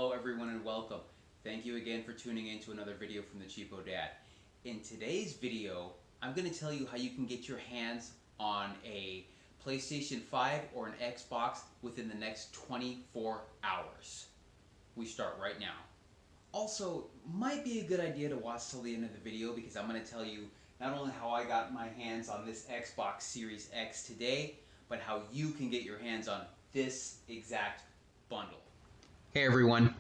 Hello everyone and welcome. Thank you again for tuning in to another video from the Cheapo Dad. In today's video, I'm going to tell you how you can get your hands on a PlayStation 5 or an Xbox within the next 24 hours. We start right now. Also, might be a good idea to watch till the end of the video because I'm going to tell you not only how I got my hands on this Xbox Series X today, but how you can get your hands on this exact bundle. Hey everyone,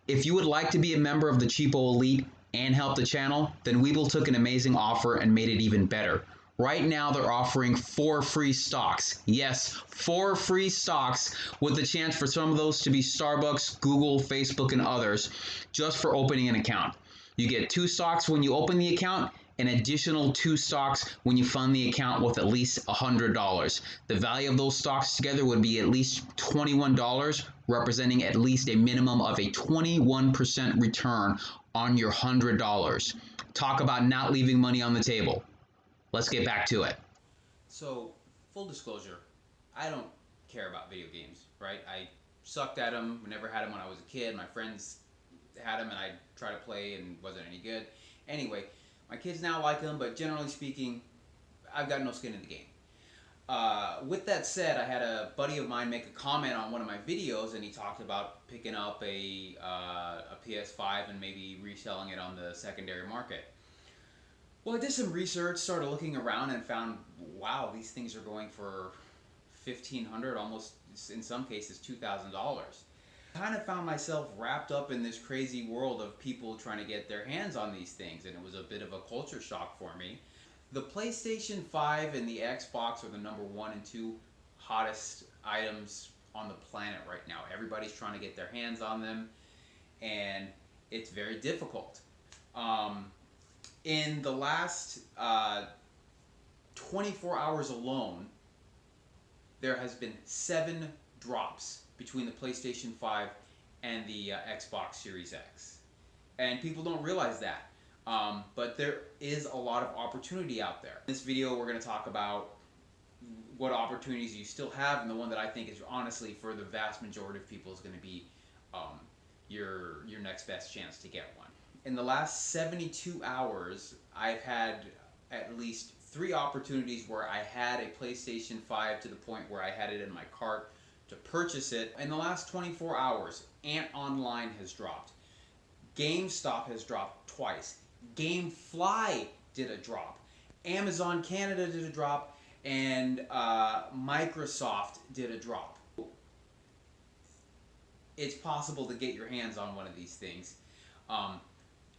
if you would like to be a member of the Cheapo Elite and help the channel, then Webull took an amazing offer and made it even better. Right now they're offering 4 free stocks. Yes, 4 free stocks with the chance for some of those to be Starbucks, Google, Facebook, and others just for opening an account. You get 2 stocks when you open the account, an additional 2 stocks when you fund the account with at least $100. The value of those stocks together would be at least $21, representing at least a minimum of a 21% return on your $100. Talk about not leaving money on the table. Let's get back to it. So, full disclosure, I don't care about video games, right? I sucked at them, never had them when I was a kid. My friends had them and I tried to play and wasn't any good. Anyway, my kids now like them, but generally speaking, I've got no skin in the game. With that said, I had a buddy of mine make a comment on one of my videos, and he talked about picking up a PS5 and maybe reselling it on the secondary market. Well, I did some research, started looking around, and found, wow, these things are going for $1,500, almost in some cases $2,000. Kind of found myself wrapped up in this crazy world of people trying to get their hands on these things, and it was a bit of a culture shock for me. The PlayStation 5 and the Xbox are the number 1 and 2 hottest items on the planet right now. Everybody's trying to get their hands on them, and it's very difficult. In the last 24 hours alone, there has been 7 drops between the PlayStation 5 and the Xbox Series X. And people don't realize that. But there is a lot of opportunity out there. In this video we're going to talk about what opportunities you still have, and the one that I think is honestly for the vast majority of people is going to be your next best chance to get one. In the last 72 hours, I've had at least 3 opportunities where I had a PlayStation 5 to the point where I had it in my cart to purchase it. In the last 24 hours, Ant Online has dropped. GameStop has dropped twice. GameFly did a drop. Amazon Canada did a drop, and Microsoft did a drop. It's possible to get your hands on one of these things.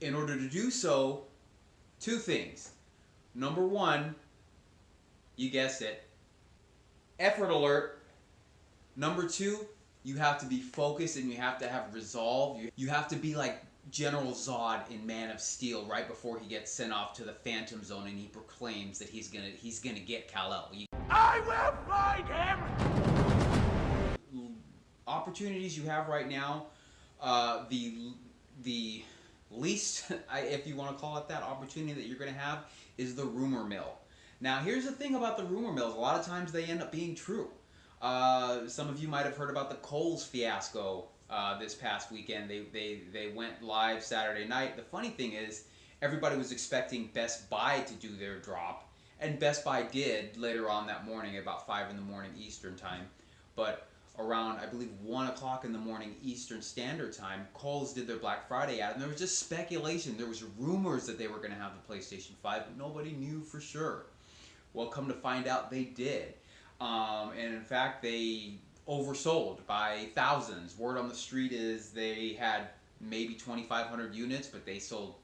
In order to do so, 2 things. Number 1, you guessed it, effort alert. Number 2, you have to be focused and you have to have resolve. You have to be like General Zod in Man of Steel right before he gets sent off to the Phantom Zone and he proclaims that he's gonna get Kal-El. I will find him! Opportunities you have right now, the least, if you want to call it that, opportunity that you're going to have is the rumor mill. Now here's the thing about the rumor mills, a lot of times they end up being true. Some of you might have heard about the Kohl's fiasco this past weekend. They went live Saturday night. The funny thing is, everybody was expecting Best Buy to do their drop, and Best Buy did later on that morning, about 5 in the morning Eastern time. But around, I believe, 1 o'clock in the morning Eastern Standard Time, Kohl's did their Black Friday ad, and there was just speculation. There was rumors that they were going to have the PlayStation 5, but nobody knew for sure. Well, come to find out, they did. And in fact, they oversold by thousands. Word on the street is they had maybe 2,500 units, but they sold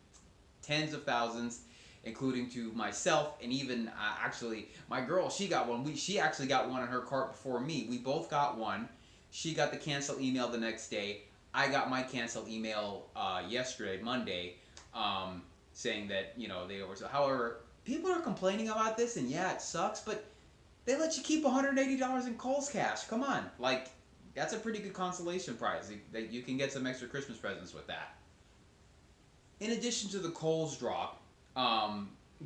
tens of thousands, including to myself, and even actually my girl, she got one. She actually got one in her cart before me. We both got one. She got the cancel email the next day. I got my cancel email yesterday, Monday, saying that, you know, they oversold. However, people are complaining about this, and yeah, it sucks, but they let you keep $180 in Kohl's cash. Come on. Like, that's a pretty good consolation prize. You can get some extra Christmas presents with that. In addition to the Kohl's drop,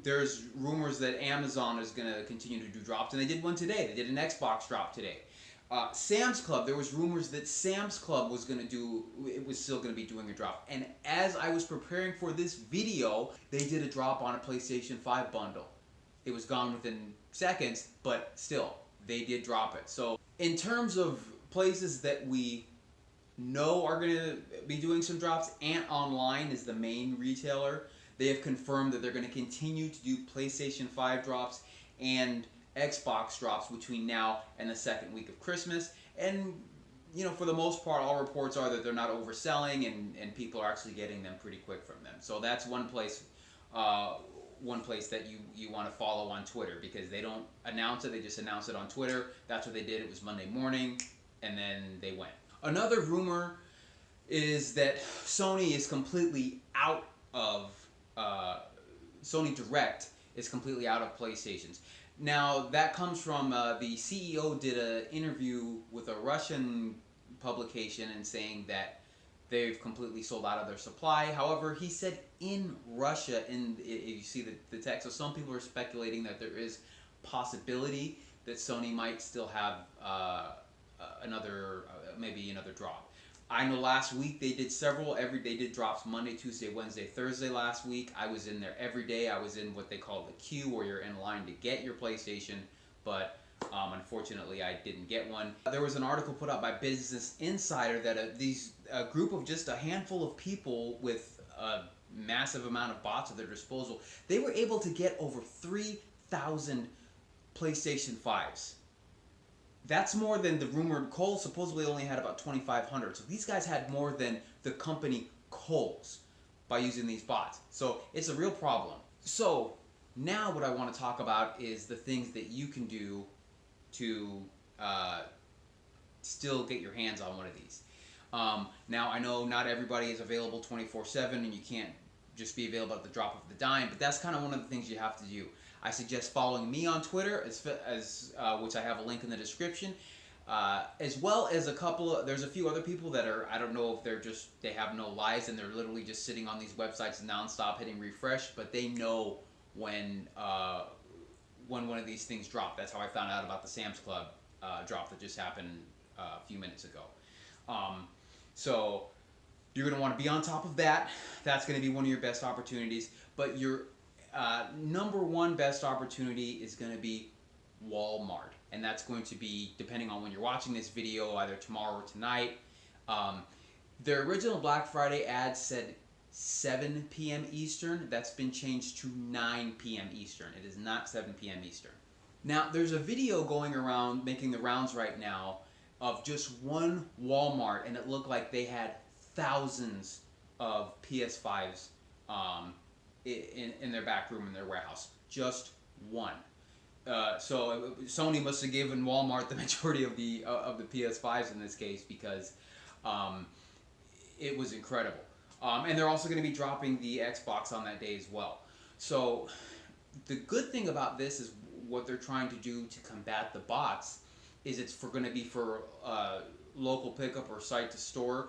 there's rumors that Amazon is going to continue to do drops, and they did one today. They did an Xbox drop today. Sam's Club, there was rumors that Sam's Club was still going to be doing a drop. And as I was preparing for this video, they did a drop on a PlayStation 5 bundle. It was gone within seconds, but still, they did drop it. So in terms of places that we know are going to be doing some drops, Ant Online is the main retailer. They have confirmed that they're going to continue to do PlayStation 5 drops and Xbox drops between now and the second week of Christmas. And, you know, for the most part, all reports are that they're not overselling and people are actually getting them pretty quick from them. So that's one place that you want to follow on Twitter, because they don't announce it, they just announce it on Twitter. That's what they did. It was Monday morning, and then they went. Another rumor is that Sony is completely out of Sony Direct is completely out of PlayStations. Now, that comes from the CEO did an interview with a Russian publication and saying that they've completely sold out of their supply. However, he said in Russia, you see the text, so some people are speculating that there is possibility that Sony might still have maybe another drop. I know last week they did they did drops Monday, Tuesday, Wednesday, Thursday last week. I was in there every day. I was in what they call the queue, where you're in line to get your PlayStation, but unfortunately I didn't get one. There was an article put out by Business Insider that a group of just a handful of people with a massive amount of bots at their disposal, they were able to get over 3,000 PlayStation 5s. That's more than the rumored Kohl's supposedly only had about 2,500. So these guys had more than the company Kohl's by using these bots. So it's a real problem. So now what I want to talk about is the things that you can do to still get your hands on one of these. Now I know not everybody is available 24/7 and you can't just be available at the drop of the dime, but that's kind of one of the things you have to do. I suggest following me on Twitter, which I have a link in the description, as well as there's a few other people that are, I don't know if they have no lives and they're literally just sitting on these websites nonstop hitting refresh, but they know when one of these things drop. That's how I found out about the Sam's Club drop that just happened a few minutes ago. So you're going to want to be on top of that. That's going to be one of your best opportunities, but your number one best opportunity is going to be Walmart, and that's going to be, depending on when you're watching this video, either tomorrow or tonight. Their original Black Friday ad said 7 p.m. Eastern. That's been changed to 9 p.m. Eastern. It is not 7 p.m. Eastern. Now, there's a video going around, making the rounds right now, of just one Walmart, and it looked like they had thousands of PS5s in their back room in their warehouse. Just one. So Sony must have given Walmart the majority of the PS5s in this case, because it was incredible. And they're also going to be dropping the Xbox on that day as well. So the good thing about this is what they're trying to do to combat the bots is it's going to be for local pickup or site to store.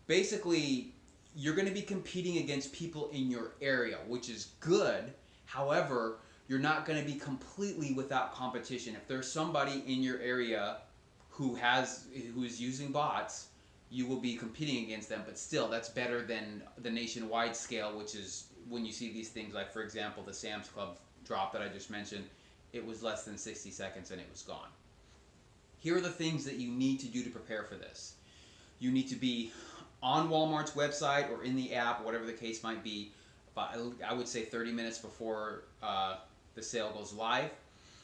Basically, you're going to be competing against people in your area, which is good. However, you're not going to be completely without competition. If there's somebody in your area who is using bots, you will be competing against them. But still, that's better than the nationwide scale, which is when you see these things like, for example, the Sam's Club drop that I just mentioned. It was less than 60 seconds and it was gone. Here are the things that you need to do to prepare for this. You need to be on Walmart's website or in the app, whatever the case might be, I would say 30 minutes before the sale goes live.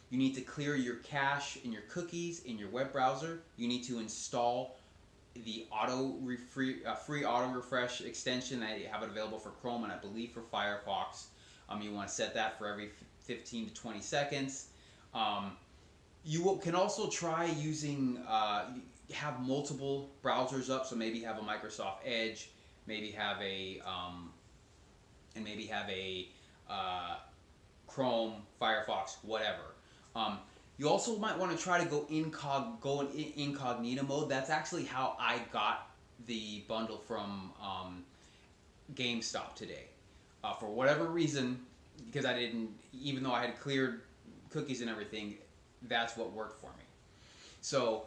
You need to clear your cache and your cookies in your web browser. You need to install the free auto refresh extension. I have it available for Chrome and I believe for Firefox. You want to set that for every 15 to 20 seconds. You can also try using, have multiple browsers up, so maybe have a Microsoft Edge, maybe have a Chrome, Firefox, whatever. You also might want to try to go in incognito mode. That's actually how I got the bundle from GameStop today. For whatever reason, because I didn't, even though I had cleared cookies and everything, that's what worked for me. So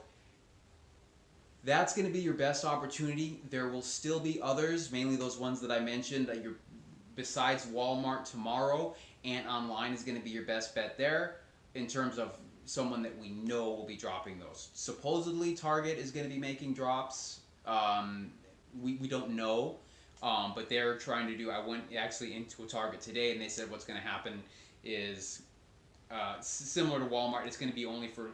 that's going to be your best opportunity. There will still be others, mainly those ones that I mentioned, that you're besides Walmart tomorrow, and online is going to be your best bet there in terms of someone that we know will be dropping those. Supposedly Target is going to be making drops. We don't know, but they're trying to do. I went actually into a Target today, and they said what's going to happen is similar to Walmart. It's going to be only for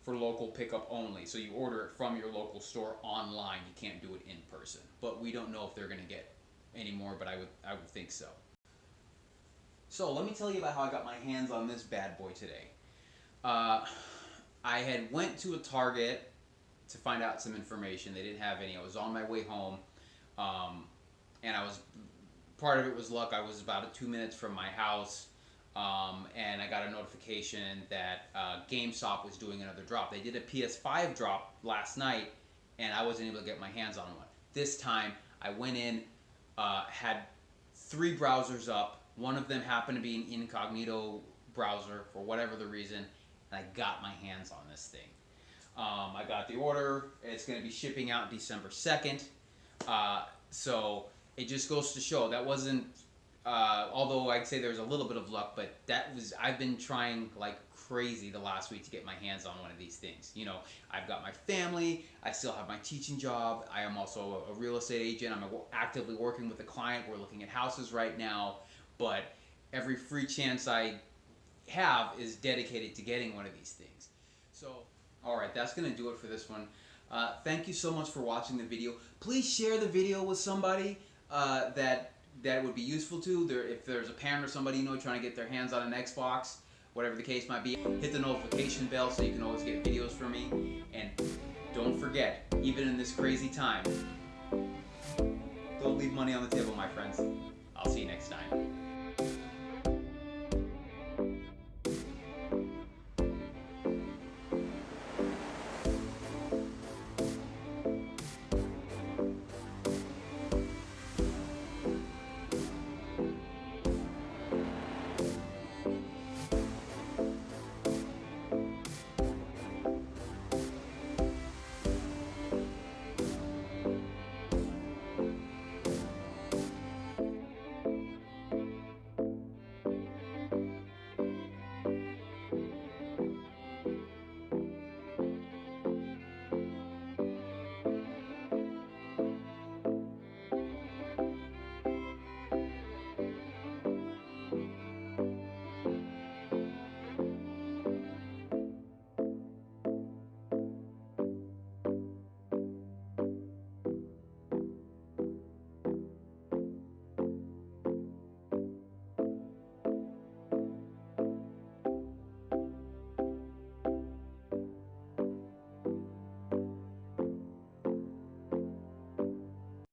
local pickup only. So you order it from your local store online. You can't do it in person. But we don't know if they're going to get any more, but I would think so. So let me tell you about how I got my hands on this bad boy today. I had went to a Target to find out some information. They didn't have any. I was on my way home, and part of it was luck. I was about 2 minutes from my house, and I got a notification that GameStop was doing another drop. They did a PS5 drop last night, and I wasn't able to get my hands on one. This time, I went in, had 3 browsers up. One of them happened to be an incognito browser for whatever the reason, and I got my hands on this thing. I got the order. It's going to be shipping out December 2nd. So it just goes to show that wasn't, although I'd say there's a little bit of luck, but I've been trying like crazy the last week to get my hands on one of these things. You know, I've got my family, I still have my teaching job, I am also a real estate agent, I'm actively working with a client, we're looking at houses right now, but every free chance I have is dedicated to getting one of these things. So, alright, that's going to do it for this one. Thank you so much for watching the video. Please share the video with somebody that would be useful to. If there's a parent or somebody you know trying to get their hands on an Xbox, whatever the case might be, hit the notification bell so you can always get videos from me. And don't forget, even in this crazy time, don't leave money on the table, my friends. I'll see you next time.